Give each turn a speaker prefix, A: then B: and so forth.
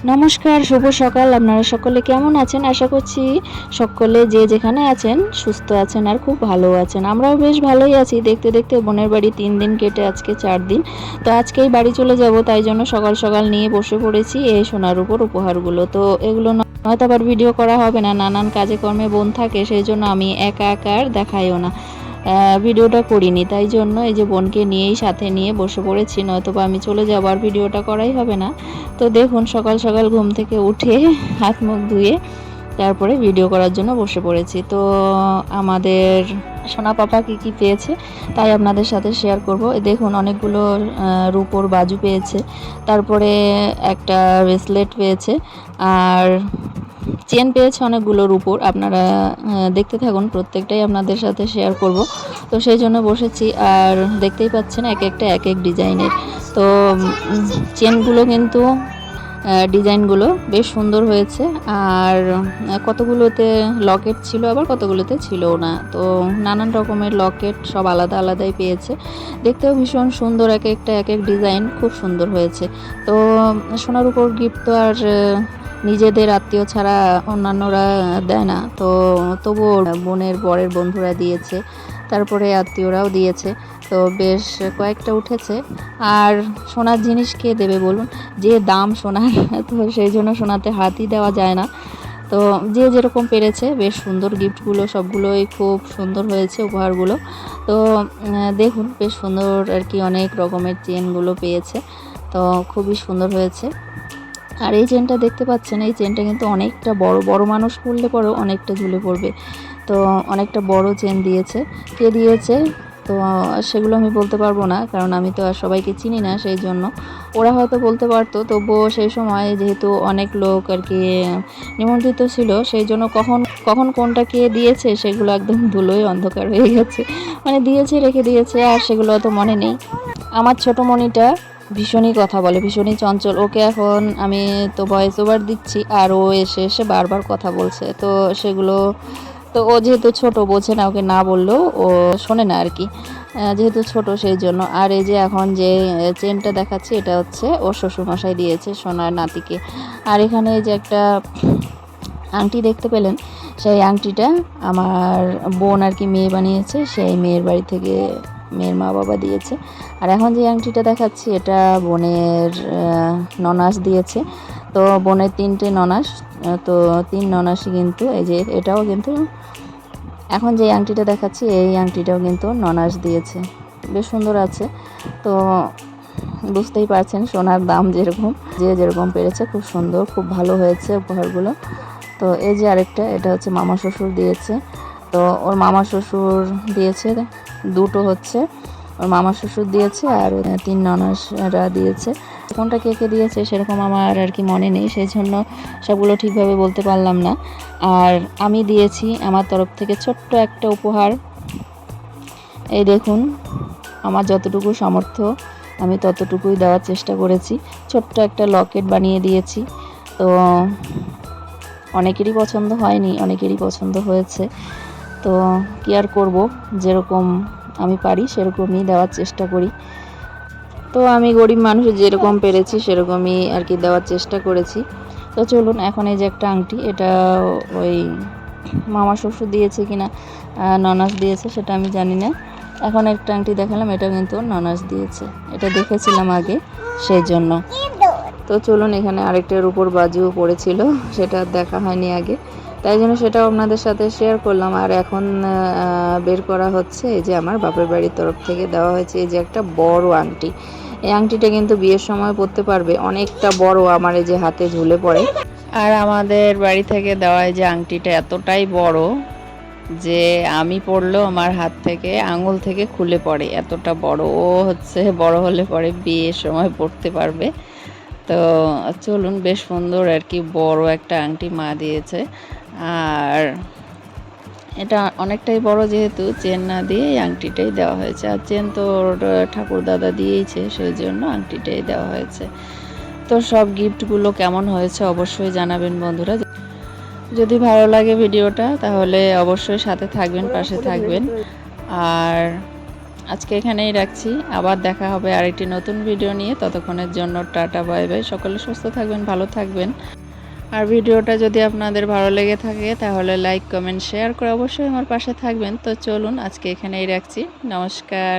A: নমস্কার, শুভ সকাল। আপনারা সকলে কেমন আছেন? আশা করছি সকলে যে যেখানে আছেন সুস্থ আছেন আর খুব ভালো আছেন। আমরাও বেশ ভালোই আছি। দেখতে দেখতে বোনের বাড়ি 3 দিন কেটে আজকে 4 দিন। তো আজকেই বাড়ি চলে যাব, তাই জন্য সকাল সকাল নিয়ে বসে পড়েছি এই সোনার উপর উপহারগুলো। তো এগুলো নয়তো আবার ভিডিও করা হবে না, নানান কাজে কর্মে বোন থাকে, সেই জন্য আমি একা একা আর দেখাইও না, ভিডিওটা করিনি। তাই জন্য এই যে বোনকে নিয়েই সাথে নিয়ে বসে পড়েছি, নয়তো বা আমি চলে যাবো আর ভিডিওটা করাই হবে না। তো দেখুন সকাল সকাল ঘুম থেকে উঠে হাত মুখ ধুয়ে তারপরে ভিডিও করার জন্য বসে পড়েছি। তো আমাদের সোনা পাপা কি পেয়েছে তাই আপনাদের সাথে শেয়ার করব। দেখুন অনেকগুলো রূপোর বাজু পেয়েছে, তারপরে একটা ব্রেসলেট পেয়েছে, আর চেন পেয়েছে অনেকগুলো রূপোর। আপনারা দেখতে থাকুন, প্রত্যেকটাই আপনাদের সাথে শেয়ার করব। তো সেই জন্য বসেছি, আর দেখতেই পাচ্ছেন এক একটা এক এক ডিজাইনের। তো চেনগুলো কিন্তু ডিজাইনগুলো বেশ সুন্দর হয়েছে, আর কতগুলোতে লকেট ছিল আবার কতগুলোতে ছিলও না। তো নানান রকমের লকেট সব আলাদা আলাদাই পেয়েছে, দেখতেও ভীষণ সুন্দর, এক একটা এক এক ডিজাইন খুব সুন্দর হয়েছে। তো সোনার উপর গিফট তো আর নিজেদের আত্মীয় ছাড়া অন্যান্যরা দেয় না, তো তবুও বোনের বরের বন্ধুরা দিয়েছে, তারপরে আত্মীয়রাও দিয়েছে। তো বেশ কয়েকটা উঠেছে। আর সোনার জিনিস কে দেবে বলুন, যে দাম সোনার, তো সেই জন্য সোনাতে হাতই দেওয়া যায় না। তো যে যেরকম পেরেছে, বেশ সুন্দর গিফটগুলো সবগুলোই খুব সুন্দর হয়েছে উপহারগুলো। তো দেখুন বেশ সুন্দর আর কি, অনেক রকমের চেনগুলো পেয়েছে, তো খুবই সুন্দর হয়েছে। আর এই চেনটা দেখতে পাচ্ছেন, এই চেনটা কিন্তু অনেকটা বড়, বড় মানুষ পরলে পরেও অনেকটা ঝুলে পড়বে। তো অনেকটা বড় চেন দিয়েছে। কে দিয়েছে তো সেগুলো আমি বলতে পারবো না, কারণ আমি তো আর সবাইকে চিনি না, সেই জন্য। ওরা হয়তো বলতে পারতো, তবুও সেই সময় যেহেতু অনেক লোক আর কি নিমন্ত্রিত ছিল, সেই জন্য কখন কখন কোনটা কে দিয়েছে সেগুলো একদম ধুলোয় অন্ধকার হয়ে গেছে। মানে দিয়েছে রেখে দিয়েছে, আর সেগুলো অত মনে নেই। আমার ছোটো মণিটা ভীষণই কথা বলে, ভীষণই চঞ্চল। ওকে এখন আমি তো ভয়েস ওভার দিচ্ছি, আর ও এসে এসে বারবার কথা বলছে। তো সেগুলো তো ও যেহেতু ছোট বোঝে না, ওকে না বললেও ও শোনে না আর কি, যেহেতু ছোট সেই জন্য। আর এই যে এখন যে চেনটা দেখাচ্ছি, এটা হচ্ছে ওর শ্বশুরমশাই দিয়েছে সোনার নাতিকে। আর এখানে এই যে একটা আংটি দেখতে পেলেন, সেই আংটিটা আমার বোন আর কি মেয়ে বানিয়েছে, সেই মেয়ের বাড়ি থেকে মেয়ের মা বাবা দিয়েছে। আর এখন যে আংটিটা দেখাচ্ছি, এটা বোনের ননাস দিয়েছে। তো বোনের 3টে ননাস, তো 3 ননাসই কিন্তু এই যে এটাও কিন্তু, এখন যে আংটিটা দেখাচ্ছি এই আংটিটাও কিন্তু ননাস দিয়েছে, বেশ সুন্দর আছে। তো বুঝতেই পারছেন সোনার দাম যেরকম, যে যেরকম পেরেছে, খুব সুন্দর খুব ভালো হয়েছে উপহারগুলো। তো এই যে আরেকটা, এটা হচ্ছে মামা শ্বশুর দিয়েছে। তো ওর মামা শ্বশুর দিয়েছে দুটো, হচ্ছে ওর মামা শ্বশুর দিয়েছে আর 3 ননাসরা দিয়েছে। কোনটা কে কে দিয়েছে সেরকম আমার আর কি মনে নেই, সেই জন্য সবগুলো ঠিকভাবে বলতে পারলাম না। আর আমি দিয়েছি আমার তরফ থেকে ছোট্ট একটা উপহার। এই দেখুন, আমার যতটুকু সামর্থ্য আমি ততটুকুই দেওয়ার চেষ্টা করেছি। ছোট্ট একটা লকেট বানিয়ে দিয়েছি। তো অনেকেরই পছন্দ হয়নি, অনেকেরই পছন্দ হয়েছে। তো কি আর করব, যেরকম আমি পারি সেরকমই দেওয়ার চেষ্টা করি। তো আমি গরিব মানুষ, যেরকম পেরেছি সেরকমই আর কি দেওয়ার চেষ্টা করেছি। তো চলুন, এখন এই যে একটা আংটি, এটা ওই মামা শ্বশুর দিয়েছে কিনা ননাস দিয়েছে সেটা আমি জানি না। এখন একটা আংটি দেখালাম, এটা কিন্তু ননাস দিয়েছে, এটা দেখেছিলাম আগে সেই জন্য। তো চলুন, এখানে আরেকটার উপর বাজুও পড়েছিল, সেটা দেখা হয়নি আগে, তাই জন্য সেটাও আপনাদের সাথে শেয়ার করলাম। আর এখন বের করা হচ্ছে, এই যে আমার বাপের বাড়ির তরফ থেকে দেওয়া হয়েছে এই যে একটা বড় আংটি। এই আংটিটা কিন্তু বিয়ের সময় পরতে পারবে, অনেকটা বড়, আমার এই যে হাতে ঝুলে পড়ে। আর আমাদের বাড়ি থেকে দেওয়া এই যে আংটিটা এতটাই বড় যে আমি পরলেও আমার হাত থেকে আঙুল থেকে খুলে পড়ে, এতটা বড়। ও হচ্ছে বড় হলে পরে বিয়ের সময় পরতে পারবে। তো চলুন, বেশ সুন্দর আর কি বড় একটা আংটি মা দিয়েছে। আর এটা অনেকটাই বড়, যেহেতু চেন না দিয়ে এই আংটিটাই দেওয়া হয়েছে। আর চেন তো ঠাকুর দাদা দিয়েইছে, সেই জন্য আংটিটাই দেওয়া হয়েছে। তো সব গিফটগুলো কেমন হয়েছে অবশ্যই জানাবেন বন্ধুরা। যদি ভালো লাগে ভিডিওটা তাহলে অবশ্যই সাথে থাকবেন, পাশে থাকবেন। আর আজকে এখানেই রাখছি, আবার দেখা হবে আরেকটি নতুন ভিডিও নিয়ে। ততক্ষণের জন্য টাটা বাই বাই। সকলে সুস্থ থাকবেন, ভালো থাকবেন। আর ভিডিওটা যদি আপনাদের ভালো লেগে থাকে তাহলে লাইক কমেন্ট শেয়ার করে অবশ্যই আমার পাশে থাকবেন। তো চলুন আজকে এখানেই রাখছি, নমস্কার।